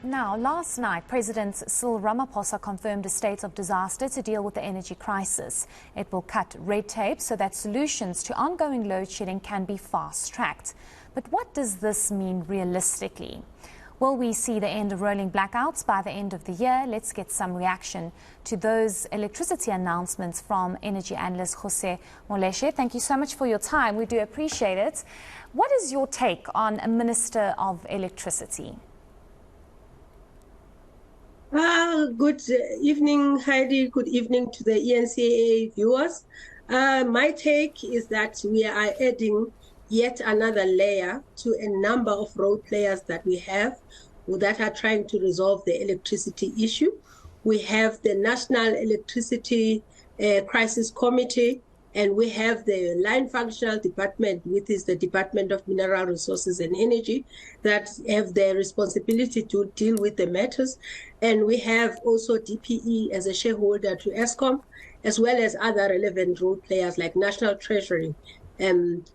Now, last night, President Cyril Ramaphosa confirmed a state of disaster to deal with the energy crisis. It will cut red tape so that solutions to ongoing load shedding can be fast-tracked. But what does this mean realistically? Will we see the end of rolling blackouts by the end of the year? Let's get some reaction to those electricity announcements from energy analyst Ruse Moleshe. Thank you so much for your time. We do appreciate it. What is your take on a Minister of Electricity? Good evening, Heidi. Good evening to the ENCAA viewers. My take is that we are adding yet another layer to a number of role players that we have that are trying to resolve the electricity issue. We have the National Electricity Crisis Committee, and we have the line functional department, which is the Department of Mineral Resources and Energy, that have the responsibility to deal with the matters. And we have also DPE as a shareholder to Eskom, as well as other relevant role players like National Treasury.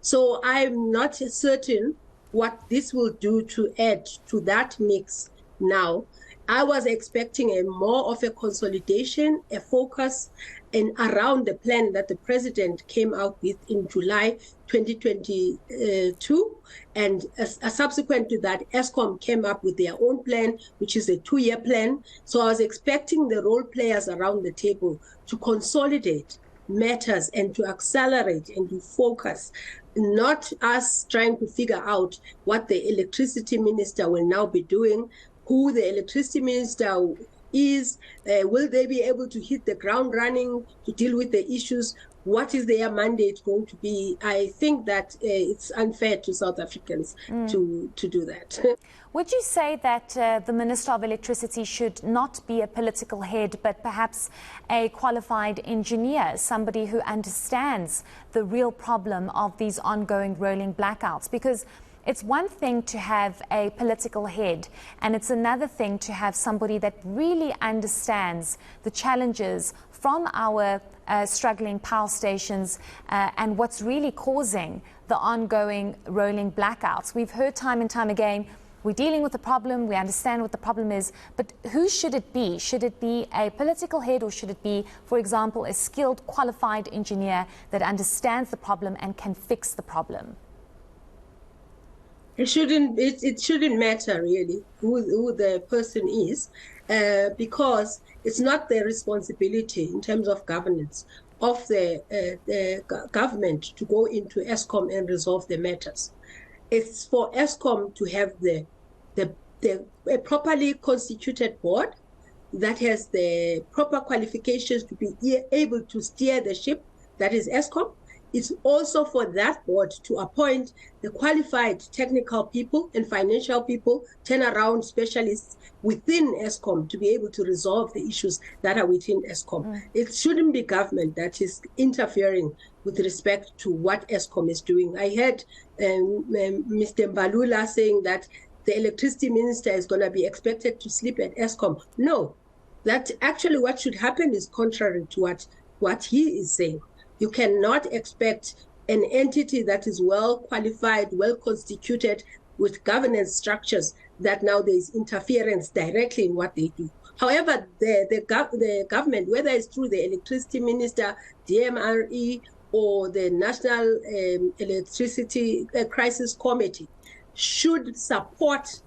So I'm not certain what this will do to add to that mix now. I was expecting more of a consolidation, a focus, and around the plan that the president came out with in July 2022. And subsequent to that, Eskom came up with their own plan, which is a 2-year plan. So I was expecting the role players around the table to consolidate matters and to accelerate and to focus, not us trying to figure out what the electricity minister will now be doing, who the electricity minister is, will they be able to hit the ground running to deal with the issues, what is their mandate going to be. I think that it's unfair to South Africans to do that. Would you say that the Minister of Electricity should not be a political head, but perhaps a qualified engineer, somebody who understands the real problem of these ongoing rolling blackouts? Because it's one thing to have a political head, and it's another thing to have somebody that really understands the challenges from our struggling power stations and what's really causing the ongoing rolling blackouts. We've heard time and time again, we're dealing with the problem, we understand what the problem is, but who should it be? Should it be a political head, or should it be, for example, a skilled, qualified engineer that understands the problem and can fix the problem? It shouldn't matter really who the person is, because it's not the responsibility in terms of governance of the government to go into Eskom and resolve the matters. It's for Eskom to have a properly constituted board that has the proper qualifications to be able to steer the ship, that is Eskom. It's also for that board to appoint the qualified technical people and financial people, turnaround specialists within Eskom to be able to resolve the issues that are within Eskom. It shouldn't be government that is interfering with respect to what Eskom is doing. I heard Mr. Mbalula saying that the electricity minister is going to be expected to sleep at Eskom. No, that actually what should happen is contrary to what he is saying. You cannot expect an entity that is well qualified, well constituted, with governance structures, that now there is interference directly in what they do. However, the government, whether it's through the electricity minister, DMRE, or the National Electricity Crisis Committee, should support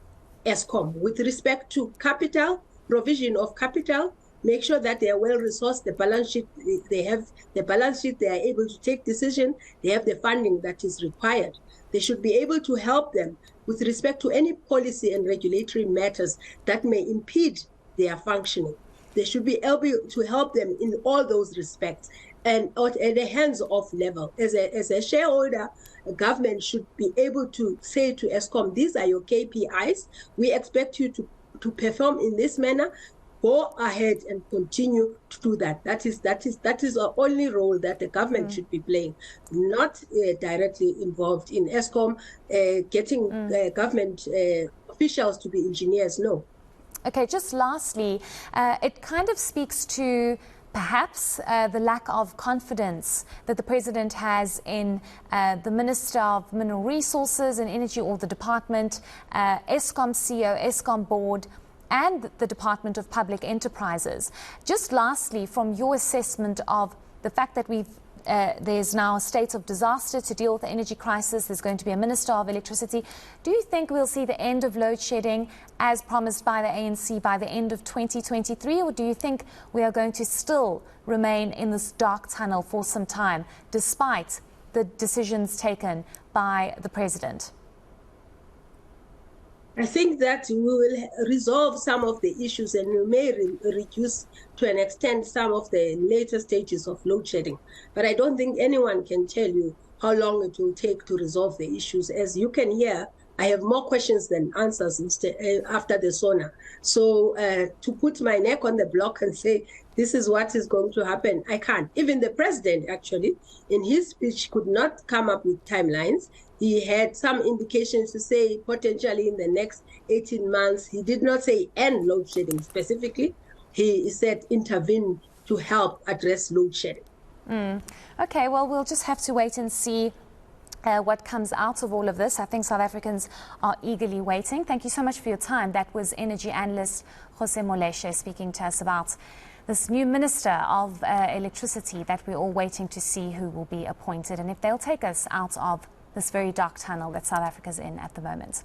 Eskom with respect to capital, provision of capital. Make sure that they are well resourced, the balance sheet, they have the balance sheet, they are able to take decision, they have the funding that is required. They should be able to help them with respect to any policy and regulatory matters that may impede their functioning. They should be able to help them in all those respects and at a hands-off level. As a shareholder, a government should be able to say to Eskom, these are your KPIs, we expect you to perform in this manner. Go ahead and continue to do that. That is the only role that the government should be playing, not directly involved in Eskom, getting government officials to be engineers. No. Okay, just lastly, it kind of speaks to perhaps the lack of confidence that the president has in the Minister of Mineral Resources and Energy, or the department, Eskom CEO, Eskom board. and the Department of Public Enterprises. Just lastly, from your assessment of the fact that there's now a state of disaster to deal with the energy crisis, there's going to be a Minister of Electricity, do you think we'll see the end of load shedding as promised by the ANC by the end of 2023, or do you think we are going to still remain in this dark tunnel for some time, despite the decisions taken by the President? I think that we will resolve some of the issues, and we may reduce to an extent some of the later stages of load shedding. But I don't think anyone can tell you how long it will take to resolve the issues. As you can hear, I have more questions than answers after the sauna. So to put my neck on the block and say, this is what is going to happen, I can't. Even the president, actually, in his speech could not come up with timelines. He had some indications to say potentially in the next 18 months. He did not say end load shedding specifically. He said intervene to help address load shedding. Okay, well, we'll just have to wait and see what comes out of all of this. I think South Africans are eagerly waiting. Thank you so much for your time. That was energy analyst Ruse Moleshe speaking to us about this new Minister of Electricity that we're all waiting to see who will be appointed and if they'll take us out of this very dark tunnel that South Africa's in at the moment.